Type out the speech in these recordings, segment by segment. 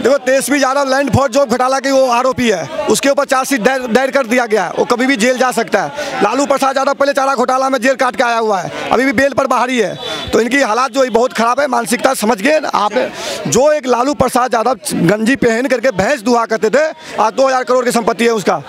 देखो Tejashwi Yadav land for job घोटाला की वो आरोपी है, उसके ऊपर चार्जशीट दायर कर दिया गया है, वो कभी भी जेल जा सकता है। लालू प्रसाद यादव पहले चारा घोटाला में जेल काट के आया हुआ है, अभी भी बेल पर बाहर ही है। तो इनकी हालात जो बहुत ख़राब है, मानसिकता समझ गए आप। जो एक लालू प्रसाद यादव गंजी पहन करके भैंस दुआ करते थे, आज 2000 करोड़ की संपत्ति है उसका।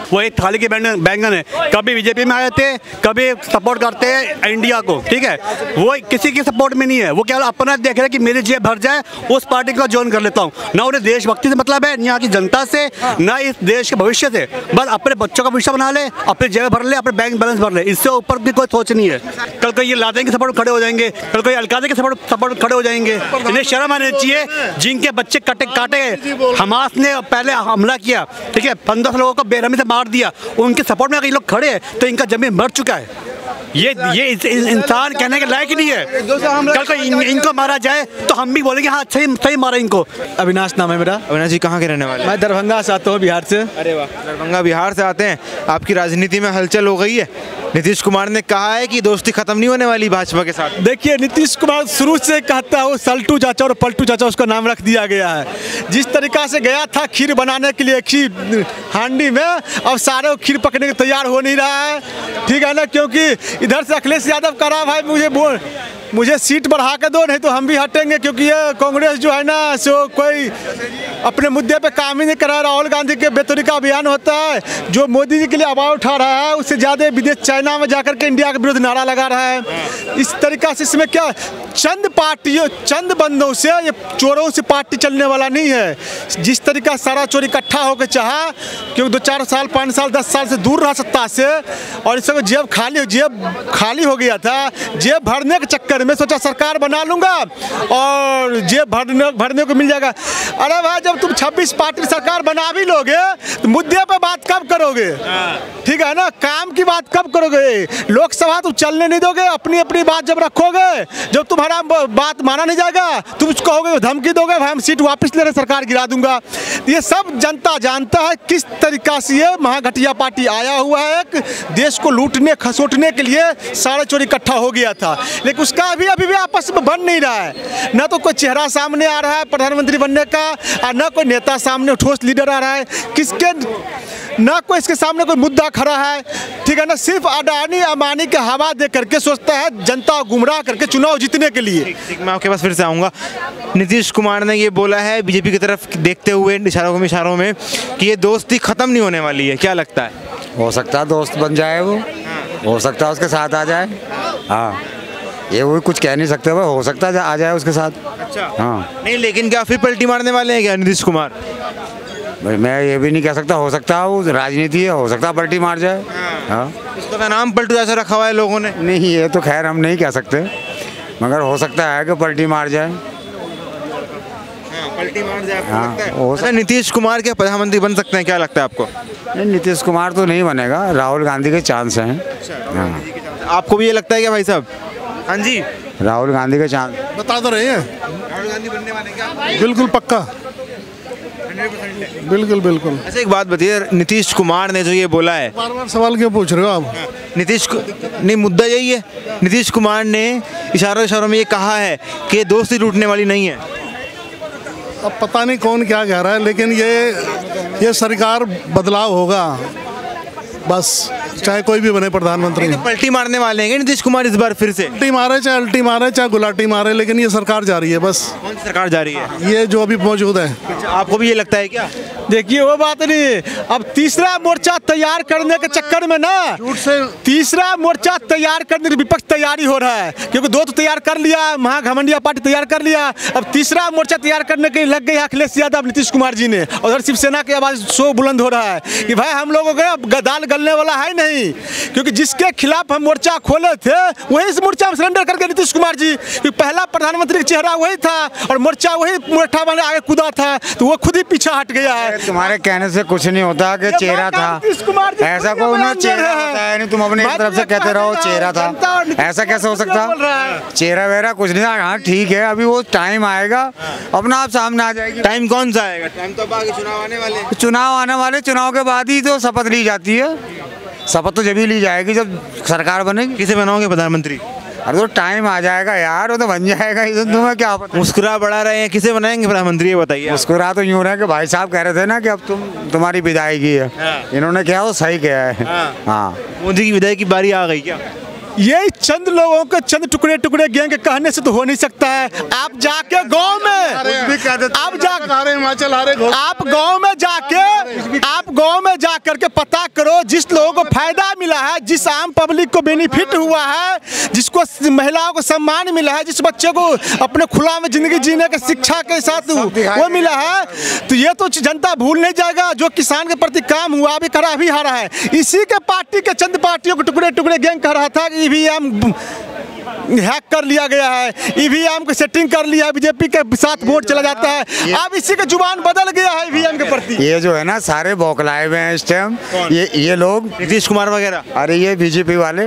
वो एक थाली के बैंगन है, कभी बीजेपी में आए थे, कभी सपोर्ट करते हैं इंडिया को, ठीक है। वो किसी के सपोर्ट में नहीं है, वो केवल अपना देख रहे हैं कि मेरी जेब भर जाए, उस पार्टी को ज्वाइन कर लेता हूँ। ना उन्हें देशभक्ति से मतलब है, यहाँ की जनता से, ना इस देश के भविष्य से। बस अपने बच्चों का भविष्य बना ले, अपने जेब भर ले, अपने बैंक बैलेंस भर ले, इससे ऊपर भी कोई सोच नहीं है। कल को ये लादेन के सपोर्ट खड़े हो जाएंगे, कल को ये अलकायदा के सपोर्ट खड़े हो जाएंगे। इन्हें शर्म आनी चाहिए। जिनके बच्चे काटे हमास ने पहले हमला किया, ठीक है, 15 लोगों को बेरहमी से मार दिया, उनके सपोर्ट में अगर ये लोग खड़े हैं तो इनका जमीन मर चुका है। ये इंसान कहने के लायक नहीं है। कल को इनको मारा जाए तो हम भी बोलेंगे हाँ सही मारा इनको। अविनाश नाम है मेरा। अविनाश जी कहाँ के रहने वाले? मैं दरभंगा से आता हूँ, बिहार से। अरे वाह, दरभंगा बिहार से आते हैं। आपकी राजनीति में हलचल हो गई है। नीतीश कुमार ने कहा है कि दोस्ती खत्म नहीं होने वाली भाजपा के साथ। देखिए नीतीश कुमार शुरू से कहता है वो सल्टू चाचा और पलटू चाचा उसका नाम रख दिया गया है। जिस तरीका से गया था खीर बनाने के लिए खीर हांडी में, अब सारे खीर पकने के तैयार हो नहीं रहा है, ठीक है ना। क्योंकि इधर से अखिलेश यादव करा भाई मुझे सीट बढ़ा के दो, नहीं तो हम भी हटेंगे। क्योंकि ये कांग्रेस जो है ना सो कोई अपने मुद्दे पे काम ही नहीं कर रहा। राहुल गांधी के बेतरीका अभियान होता है, जो मोदी जी के लिए आवाज़ उठा रहा है, उससे ज़्यादा विदेश चाइना में जाकर के इंडिया के विरुद्ध नारा लगा रहा है। इस तरीका से इसमें क्या चंद पार्टियों चंद बंदों से, ये चोरों से पार्टी चलने वाला नहीं है। जिस तरीका सारा चोर इकट्ठा होकर चाहा, क्योंकि 2-4 साल 5 साल 10 साल से दूर रहा सत्ता से, और इस समय जेब खाली हो गया था। जेब भरने के चक्कर में सोचा सरकार बना लूंगा और जेब भरने को मिल जाएगा। अरे भाई जब तुम 26 पार्टी सरकार बना भी लोगे तो मुद्दे पे बात कब करोगे, ठीक है ना। काम की बात कब करोगे? लोकसभा तुम चलने नहीं दोगे। अपनी बात जब रखोगे, जब तुम्हारा बात माना नहीं जाएगा, तुम कहोगे धमकी दोगे भाई हम सीट वापस ले रहे, सरकार गिरा दूंगा। ये सब जनता जानता है किस तरीका से ये महाघटिया पार्टी आया हुआ है। एक देश को लूटने खसोटने के लिए सारे चोर इकट्ठा हो गया था, लेकिन उसका अभी भी आपस में बन नहीं रहा है। ना तो कोई चेहरा सामने आ रहा है प्रधानमंत्री बनने का, और ना कोई नेता सामने ठोस लीडर आ रहा है किसके, ना कोई इसके सामने कोई मुद्दा खड़ा है, ठीक है ना। सिर्फ अडानी अमानी के हवा दे करके सोचता है जनता गुमराह करके चुनाव जीतने के लिए। ठीक, मैं आपके पास फिर से आऊँगा। नीतीश कुमार ने ये बोला है बीजेपी की तरफ देखते हुए इशारों में कि ये दोस्ती खत्म नहीं होने वाली है, क्या लगता है? हो सकता है दोस्त बन जाए, वो हो सकता है उसके साथ आ जाए। हाँ, ये वो कुछ कह नहीं सकते, वो हो सकता है आ जाए उसके साथ। अच्छा, हाँ नहीं लेकिन क्या फिर पलटी मारने वाले हैं क्या नीतीश कुमार? मैं ये भी नहीं कह सकता, हो सकता है वो राजनीति है, हो सकता है पलटी मार जाए। हाँ, उसका नाम पलटू जैसा रखा हुआ है लोगों ने। नहीं ये तो खैर हम नहीं कह सकते, मगर हो सकता है कि पलटी मार जाए। पलटी मार जाए। हाँ, नीतीश कुमार के प्रधानमंत्री बन सकते हैं, क्या लगता है आपको? नहीं नीतीश कुमार तो नहीं बनेगा, राहुल गांधी के चांस हैं। हाँ, आपको भी ये लगता है क्या भाई साहब? हाँ जी, राहुल गांधी के चांस बता तो रहे हैं। राहुल गांधी बनने वाले क्या? बिल्कुल पक्का, बिल्कुल। अच्छा एक बात बताइए, नीतीश कुमार ने जो ये बोला है, बार सवाल क्यों पूछ रहे हो आप? नहीं मुद्दा यही है, नीतीश कुमार ने इशारों में ये कहा है कि ये दोस्ती लूटने वाली नहीं है। अब पता नहीं कौन क्या कह रहा है, लेकिन ये सरकार बदलाव होगा बस, चाहे कोई भी बने प्रधानमंत्री। पलटी मारने वाले हैं नीतीश कुमार इस बार फिर से? पलटी मारे चाहे अल्टी मारे चाहे गुलाटी मारे, लेकिन ये सरकार जा रही है बस। कौन सी सरकार जा रही है? ये जो अभी मौजूद है। अच्छा, आपको भी ये लगता है क्या? देखिए वो बात नहीं, अब तीसरा मोर्चा तैयार करने के चक्कर में ना, तीसरा मोर्चा तैयार करने की विपक्ष तैयारी हो रहा है। क्योंकि 2 तो तैयार कर लिया, महाघमंडिया पार्टी तैयार कर लिया, अब तीसरा मोर्चा तैयार करने के लग गए अखिलेश यादव नीतीश कुमार जी ने। और शिवसेना की आवाज सो बुलंद हो रहा है कि भाई हम लोगों को दाल गलने वाला है नहीं, क्योंकि जिसके खिलाफ हम मोर्चा खोले थे वही इस मोर्चा में सरेंडर करके नीतीश कुमार जी, पहला प्रधानमंत्री का चेहरा वही था और मोर्चा वही मोर्चा बने आगे कूदा था, तो वो खुद ही पीछे हट गया है। तुम्हारे कहने से कुछ नहीं होता कि चेहरा था, ऐसा कोई ना चेहरा होता है नहीं, तुम अपनी तरफ से कहते रहो चेहरा था, ऐसा कैसे हो सकता? चेहरा वेरा कुछ नहीं था। हाँ ठीक है, अभी वो टाइम आएगा अपना आप सामने आ जाएगी। टाइम कौन सा आएगा? टाइम तो आगे चुनाव आने वाले, चुनाव के बाद ही तो शपथ ली जाती है। शपथ तो जब ही ली जाएगी जब सरकार बनेगी। किसे बनाओगे प्रधानमंत्री? अरे तो टाइम आ जाएगा यार, वो तो बन जाएगा, इसे तुम्हें क्या पता। मुस्कुरा बढ़ा रहे हैं, किसे बनाएंगे प्रधानमंत्री ये बताइए। मुस्कुरा तो यूँ रहे कि भाई साहब कह रहे थे ना कि अब तुम्हारी विदायगी है, इन्होंने क्या वो सही किया है। हाँ, मोदी की विदाई की बारी आ गई क्या? ये चंद लोगों के चंद टुकड़े टुकड़े गैंग के कहने से तो हो नहीं सकता है। आप जाके गांव में, आप गांव में जा करके पता करो, जिस लोगों को फायदा मिला है, जिस आम पब्लिक को बेनिफिट हुआ है, जिसको महिलाओं को सम्मान मिला है, जिस बच्चे को अपने खुला में जिंदगी जीने के शिक्षा के साथ वो मिला है, तो ये तो जनता भूल नहीं जाएगा। जो किसान के प्रति काम हुआ अभी करा अभी हारा है, इसी के पार्टी के चंद पार्टियों को टुकड़े टुकड़े गैंग कह रहा था कि ईवीएम हैक कर लिया गया है, ईवीएम की सेटिंग कर लिया है, बीजेपी के साथ वोट चला जाता है। अब इसी का जुबान बदल गया है ईवीएम के प्रति। ये जो है ना सारे बौखलाए हुए हैं इस टाइम, ये लोग नीतीश कुमार वगैरह, अरे ये बीजेपी वाले,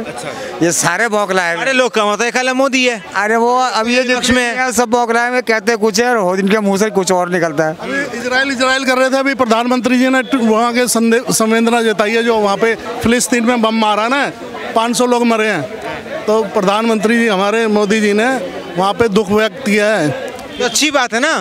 ये सारे बौखलाए हुए। अरे लोग कम होता है, कल मोदी है। अरे वो अब ये पक्ष में सब बौखलाए में कहते कुछ है और इनके मुंह से कुछ और निकलता है। इजराइल कर रहे थे, अभी प्रधानमंत्री जी ने वहाँ के संवेदना जताई है, जो वहाँ पे फिलिस्तीन में बम मारा ना, 500 लोग मरे हैं, तो प्रधानमंत्री जी हमारे मोदी जी ने वहाँ पे दुख व्यक्त किया है। तो अच्छी बात है ना,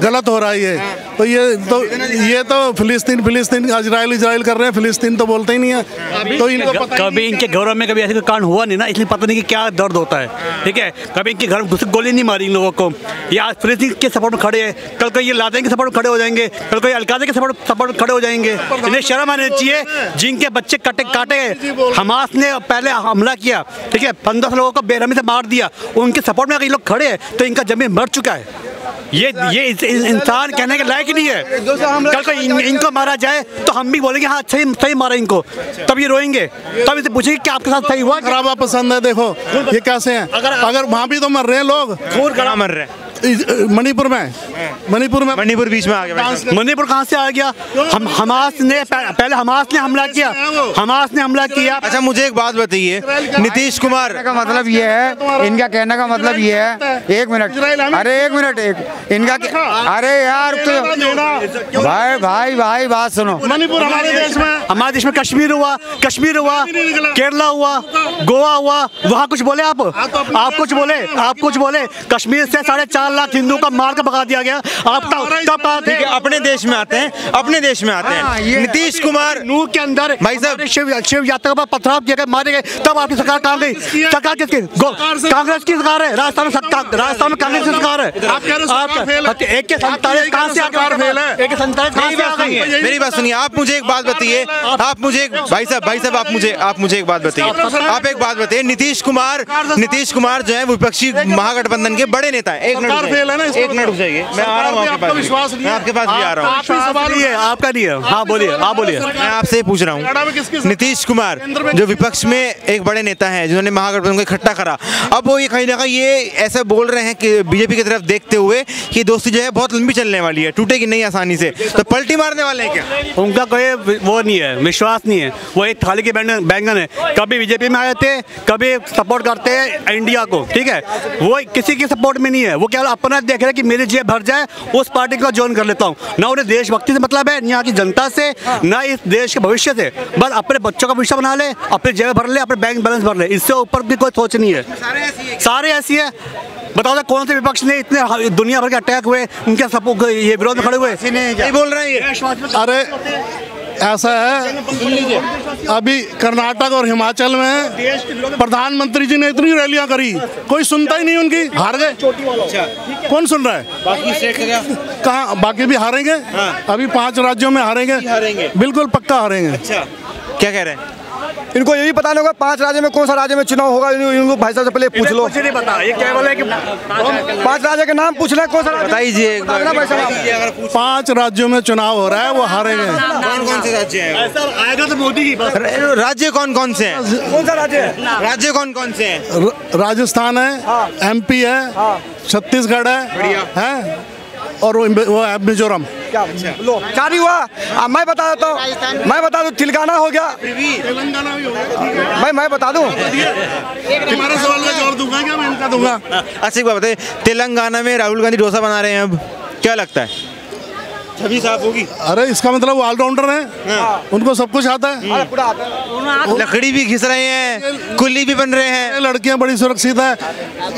गलत हो रहा है ये। तो ये तो फिलिस्तीन इजराइल कर रहे हैं, फिलिस्तीन तो बोलते ही नहीं है। तो इनको कभी इनके घरों में कभी ऐसे कोई कांड हुआ नहीं ना, इसलिए पता नहीं कि क्या दर्द होता है। ठीक है, कभी इनके घर में घुस गोली नहीं मारी इन लोगों को। ये आज फिलिस्तीन के सपोर्ट में खड़े हैं, कल को ये लादेन के सपोर्ट में खड़े हो जाएंगे, कल को ये अलकायदा के सपोर्ट में खड़े हो जाएंगे। इन्हें शर्म आनी चाहिए। जिनके बच्चे काटे हमास ने पहले हमला किया, ठीक है, 15 लोगों को बेरहमी से मार दिया, उनके सपोर्ट में अगर ये लोग खड़े हैं तो इनका जमीन मर चुका है। ये इंसान कहने के लायक ही नहीं है। कल को इनको मारा जाए तो हम भी बोलेंगे हाँ सही मारा इनको, तब ये रोएंगे, तब इसे पूछेंगे कि आपके साथ सही हुआ। खराबा पसंद है, देखो ये कैसे हैं। अगर वहाँ भी तो मर रहे हैं लोग, खून कहाँ मर रहे हैं? मणिपुर में मणिपुर बीच में आ गया। मणिपुर कहाँ से आ गया? हमास ने पहले हमला किया। अच्छा मुझे एक बात बताइए, नीतीश कुमार का मतलब ये है, इनका कहने का मतलब ये है, एक मिनट, इनका अरे यार तो भाई बात सुनो। मणिपुर हमारे देश में कश्मीर हुआ, केरला हुआ, गोवा हुआ, वहाँ कुछ बोले आप कुछ बोले कश्मीर से 4.5 लाख हिंदू का मार कर भगा दिया गया। आप तब अपने देश में आते हैं नीतीश कुमार नूर के अंदर भाई साहब शिव यात्रा पर पथराव किए गए, मारे गए, तब आपकी सरकार कहाँ गई? सरकार किसकी? कांग्रेस की सरकार है। राजस्थान में कांग्रेस की सरकार है। एक के 47 कहाँ से आ गई? मेरी बात सुनिए, आप मुझे एक बात बताइए, भाई साहब आप मुझे एक बात बताइए, नीतीश कुमार जो है विपक्षी महागठबंधन के बड़े नेता है। एक मिनट रुक जाइए, मैं आ रहा हूँ आपके पास भी आ रहा हूँ। सवाल ही है, आपका नहीं है। हाँ बोलिए। मैं आपसे पूछ रहा हूँ, नीतीश कुमार जो विपक्ष में एक बड़े नेता हैं, जिन्होंने महागठबंधन को इकट्ठा करा, अब वो ये कहीं ना कहीं ये ऐसा बोल रहे हैं कि बीजेपी की तरफ देखते हुए कि दोस्ती जो है बहुत लंबी चलने वाली है, टूटेगी नहीं आसानी से, तो पलटी मारने वाले हैं क्या? उनका कोई वो नहीं है, विश्वास नहीं है। वो एक थाली के बैंगन है, कभी बीजेपी में आए थे, कभी सपोर्ट करते हैं इंडिया को। ठीक है, वो किसी के सपोर्ट में नहीं है। वो केवल अपना देख रहे हैं कि मेरी जेब भर जाए, उस पार्टी को ज्वाइन कर लेता हूँ। ना उन्हें देशभक्ति से मतलब है, यहाँ की जनता से, ना इस देश के भविष्य से। बस अपने बच्चों का भविष्य बना ले, अपनी जेब भर ले, अपने बैंक बैलेंस भर ले, इससे ऊपर भी कोई सोच नहीं है। सारे ऐसी है। बताओ कौन से विपक्ष ने इतने दुनिया भर के अटैक हुए, उनके सपोर्ट ये विरोध में खड़े हुए? नहीं बोल रहे हैं ये। अरे ऐसा है, अभी कर्नाटक और हिमाचल में प्रधानमंत्री जी ने इतनी रैलियां करी, कोई सुनता ही नहीं उनकी, हार गए। कौन सुन रहा है? कहाँ बाकी भी हारेंगे। अभी 5 राज्यों में हारेंगे, बिल्कुल पक्का हारेंगे। अच्छा, क्या कह रहे हैं? इनको ये भी पता नहीं होगा 5 राज्य में कौन सा राज्य में चुनाव होगा। इनको भाई साहब से पहले पूछ लो। कुछ नहीं पता, ये क्या बोले कि 5 राज्य के नाम पूछ रहे हैं, कौन सा राज्य? बताइए। 5 राज्यों में चुनाव हो रहा है, वो हारेंगे। कौन से राज्य हैं? आएगा तो मोदी की बस। राज्य कौन से हैं? कौन सा राज्य है? राज्य कौन से हैं? राजस्थान है, MP है, छत्तीसगढ़ है, और वो है मिजोरम। चार हुआ। मैं बता दूँ तेलंगाना हो गया। मैं बता दूँ। तुम्हारे सवाल का जवाब दूंगा क्या? मैं इनका दूंगा। अच्छा एक बात बताइए, तेलंगाना में राहुल गांधी डोसा बना रहे हैं, अब क्या लगता है? छवि साफ होगी। अरे इसका मतलब वो ऑलराउंडर हैं, उनको सब कुछ आता है। लकड़ी भी घिस रहे हैं, कुल्ली भी बन रहे हैं। ये लड़कियां बड़ी सुरक्षित है।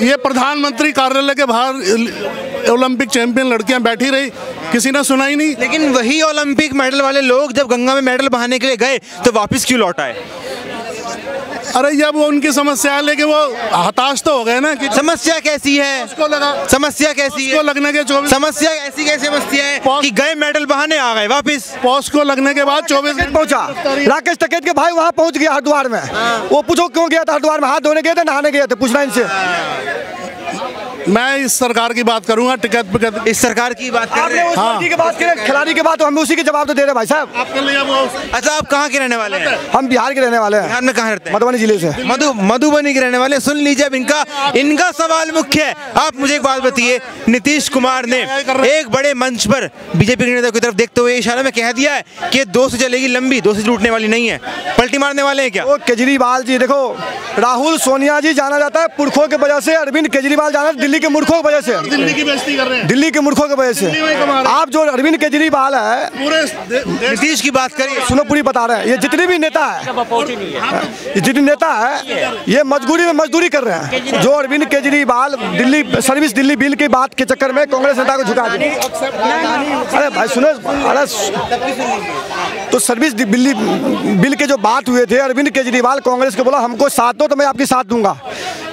ये प्रधानमंत्री कार्यालय के बाहर ओलंपिक चैंपियन लड़कियां बैठी रही, किसी ने सुना ही नहीं। लेकिन वही ओलंपिक मेडल वाले लोग जब गंगा में मेडल बहाने के लिए गए तो वापस क्यों लौट आए? अरे जब वो उनकी समस्या है, लेकिन वो हताश तो हो गए ना कि समस्या कैसी है? समस्या कैसी है? लगने के 24 समस्या ऐसी कैसी समस्या है कि गए मेडल बहाने आ गए वापस? पोस्ट को लगने के बाद 24 दिन पहुंचा। राकेश टिकैत के भाई वहां पहुंच गया हरिद्वार में। वो पूछो क्यों गया था हरिद्वार में? हाथ धोने गए थे, नहाने गए थे? पूछना इनसे। मैं इस सरकार की बात करूंगा, टिकट इस सरकार की बात कर रहे हैं। हाँ। की बात करें, खिलाड़ी की बात, तो हम उसी के जवाब तो दे रहे हैं भाई साहब। आपके लिए वो अच्छा, आप कहाँ के रहने वाले हैं? हम बिहार के रहने वाले हैं। बिहार में कहाँ रहते हैं? मधुबनी जिले से। मधुबनी के रहने वाले। सुन लीजिए, अब इनका सवाल मुख्य है। आप मुझे एक बात बताइए, नीतीश कुमार ने एक बड़े मंच पर बीजेपी के नेता की तरफ देखते हुए इशारा में कह दिया है कि 2 से चलेगी लंबी, 2 से टूटने वाली नहीं है। पलटी मारने वाले हैं क्या? वो केजरीवाल जी, देखो राहुल सोनिया जी जाना जाता है पुरखों की वजह से, अरविंद केजरीवाल जाना दिल्ली के मूर्खों की वजह से। दिल्ली की बेइज्जती कर रहे हैं, दिल्ली के मूर्खों की वजह से। आप जो अरविंद केजरीवाल है, पूरे नीतीश की बात करिए। सुनो, पूरी बता रहे हैं। ये जितने भी नेता है, ये जितने नेता है, ये मजबूरी में मजदूरी कर रहे हैं। जो अरविंद केजरीवाल सर्विस दिल्ली बिल की बात के चक्कर में कांग्रेस नेता को झुका दिया। अरे भाई सुनो, अरे तो सर्विस दिल्ली बिल के जो बात हुए थे, अरविंद केजरीवाल कांग्रेस को बोला हमको साथ दो तो मैं आपके साथ दूंगा।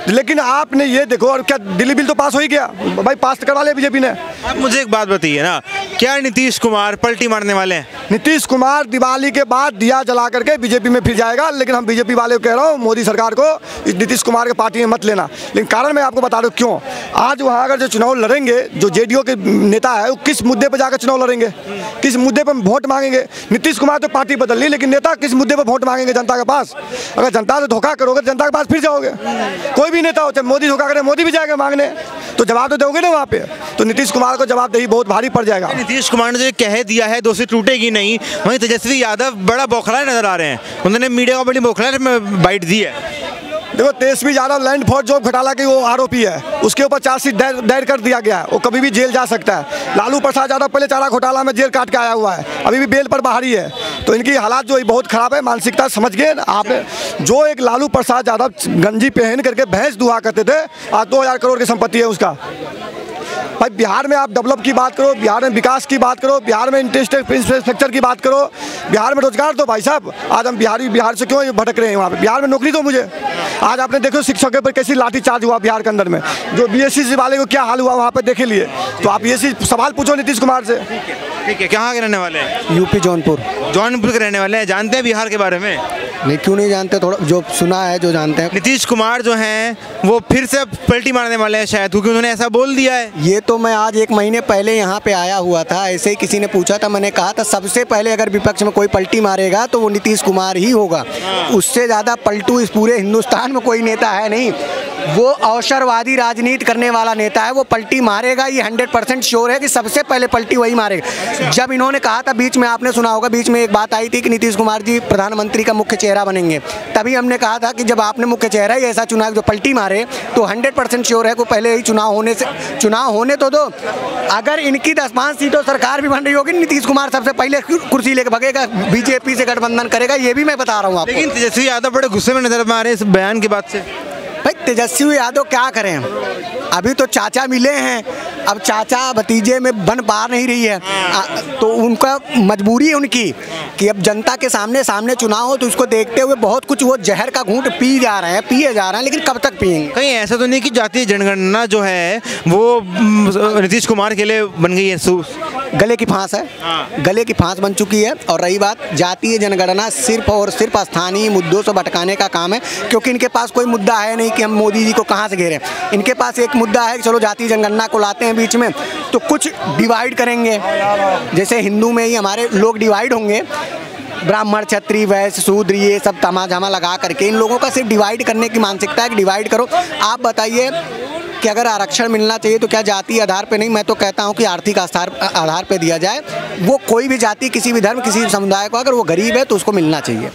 लेकिन आपने ये देखो, और क्या दिल्ली बिल तो पास हो ही गया भाई, पास करवा लिया बीजेपी ने। आप मुझे एक बात बताइए ना, क्या नीतीश कुमार पलटी मारने वाले हैं? नीतीश कुमार दिवाली के बाद दिया जला करके बीजेपी में फिर जाएगा। लेकिन हम बीजेपी वाले को कह रहा हूँ, मोदी सरकार को इस नीतीश कुमार के पार्टी में मत लेना। लेकिन कारण मैं आपको बता रहा हूँ क्यों। आज वहाँ अगर जो चुनाव लड़ेंगे, जो जेडीयू के नेता है, वो किस मुद्दे पर जाकर चुनाव लड़ेंगे, किस मुद्दे पर वोट मांगेंगे? नीतीश कुमार तो पार्टी बदल ली, लेकिन नेता किस मुद्दे पर वोट मांगेंगे जनता के पास? अगर जनता से धोखा करोगे तो जनता के पास फिर जाओगे। कोई भी नेता हो, चाहे मोदी धोखा करे, मोदी भी जाएगा मांगने, तो जवाब तो दोगे ना वहाँ पे। तो नीतीश कुमार को जवाबदेही बहुत भारी पड़ जाएगा। नीतीश कुमार ने जो कह दिया है 2 से टूटेगी नहीं, वहीं तेजस्वी यादव बड़ा बौखलाए नजर आ रहे हैं। उन्होंने मीडिया को बड़ी बौखलाए में बाइट दी है। देखो, Tejashwi Yadav land for job घोटाला की वो आरोपी है, उसके ऊपर चार्जशीट दायर कर दिया गया है। वो कभी भी जेल जा सकता है। लालू प्रसाद यादव पहले चारा घोटाला में जेल काट के आया हुआ है, अभी भी बेल पर बाहर ही है। तो इनकी हालात जो बहुत खराब है, मानसिकता समझ गए आप। जो एक लालू प्रसाद यादव गंजी पहन करके भैंस दुहा करते थे, आज 2000 करोड़ की संपत्ति है उसका। भाई बिहार में आप डेवलप की बात करो, बिहार में विकास की बात करो, बिहार में इंफ्रास्ट्रक्चर की बात करो, बिहार में रोजगार दो भाई साहब। आज हम बिहार से क्यों भटक रहे हैं? वहाँ पे बिहार में नौकरी दो मुझे। आज आपने देखो शिक्षकों पर कैसी लाठीचार्ज हुआ बिहार के अंदर में, जो बीएससी वाले को क्या हाल हुआ वहाँ पे देखे लिए। तो आप ये सवाल पूछो नीतीश कुमार से। ठीक है, कहाँ के रहने वाले हैं? यूपी जौनपुर के रहने वाले हैं। जानते हैं बिहार के बारे में? नहीं, क्यों नहीं जानते, थोड़ा जो सुना है, जो जानते हैं। नीतीश कुमार जो हैं वो फिर से पलटी मारने वाले हैं शायद, क्योंकि उन्होंने ऐसा बोल दिया है। ये तो मैं आज 1 महीने पहले यहाँ पे आया हुआ था, ऐसे ही किसी ने पूछा था, मैंने कहा था सबसे पहले अगर विपक्ष में कोई पलटी मारेगा तो वो नीतीश कुमार ही होगा। उससे ज़्यादा पलटू इस पूरे हिंदुस्तान में कोई नेता है नहीं। वो अवसरवादी राजनीति करने वाला नेता है, वो पलटी मारेगा, ये 100% श्योर है कि सबसे पहले पलटी वही मारेगा। जब इन्होंने कहा था, बीच में आपने सुना होगा, बीच में एक बात आई थी कि नीतीश कुमार जी प्रधानमंत्री का मुख्य चेहरा बनेंगे, तभी हमने कहा था कि जब आपने मुख्य चेहरा ही ऐसा चुना जो पलटी मारे, तो 100% श्योर है कि पहले ही चुनाव होने तो दो। अगर इनकी 10-5 सीटों सरकार भी बन रही होगी, नीतीश कुमार सबसे पहले कुर्सी लेकर भगेगा, बीजेपी से गठबंधन करेगा, ये भी मैं बता रहा हूँ आपको। लेकिन तेजस्वी यादव बड़े गुस्से में नजर आ रहे हैं इस बयान के बाद से। भाई तेजस्वी यादव क्या करें, अभी तो चाचा मिले हैं, अब चाचा भतीजे में बन पा नहीं रही है। तो उनका मजबूरी है उनकी कि अब जनता के सामने चुनाव हो, तो उसको देखते हुए बहुत कुछ वो जहर का घूंट पिए जा रहे हैं, लेकिन कब तक पिएंगे? कहीं ऐसा तो नहीं कि जातीय जनगणना जो है वो नीतीश कुमार के लिए बन गई है? गले की फांस है, गले की फांस बन चुकी है। और रही बात जातीय जनगणना, सिर्फ और सिर्फ स्थानीय मुद्दों से भटकाने का काम है, क्योंकि इनके पास कोई मुद्दा है नहीं कि हम मोदी जी को कहाँ से घेरें। इनके पास एक मुद्दा है कि चलो जातीय जनगणना को लाते हैं बीच में, तो कुछ डिवाइड करेंगे। जैसे हिंदू में ही हमारे लोग डिवाइड होंगे, ब्राह्मण, क्षत्रिय, वैश्य, शूद्र, ये सब तमाझामा लगा करके इन लोगों का सिर्फ डिवाइड करने की मानसिकता है कि डिवाइड करो। आप बताइए कि अगर आरक्षण मिलना चाहिए तो क्या जाति आधार पे नहीं, मैं तो कहता हूं कि आर्थिक आधार पे दिया जाए। वो कोई भी जाति, किसी भी धर्म, किसी भी समुदाय को, अगर वो गरीब है तो उसको मिलना चाहिए।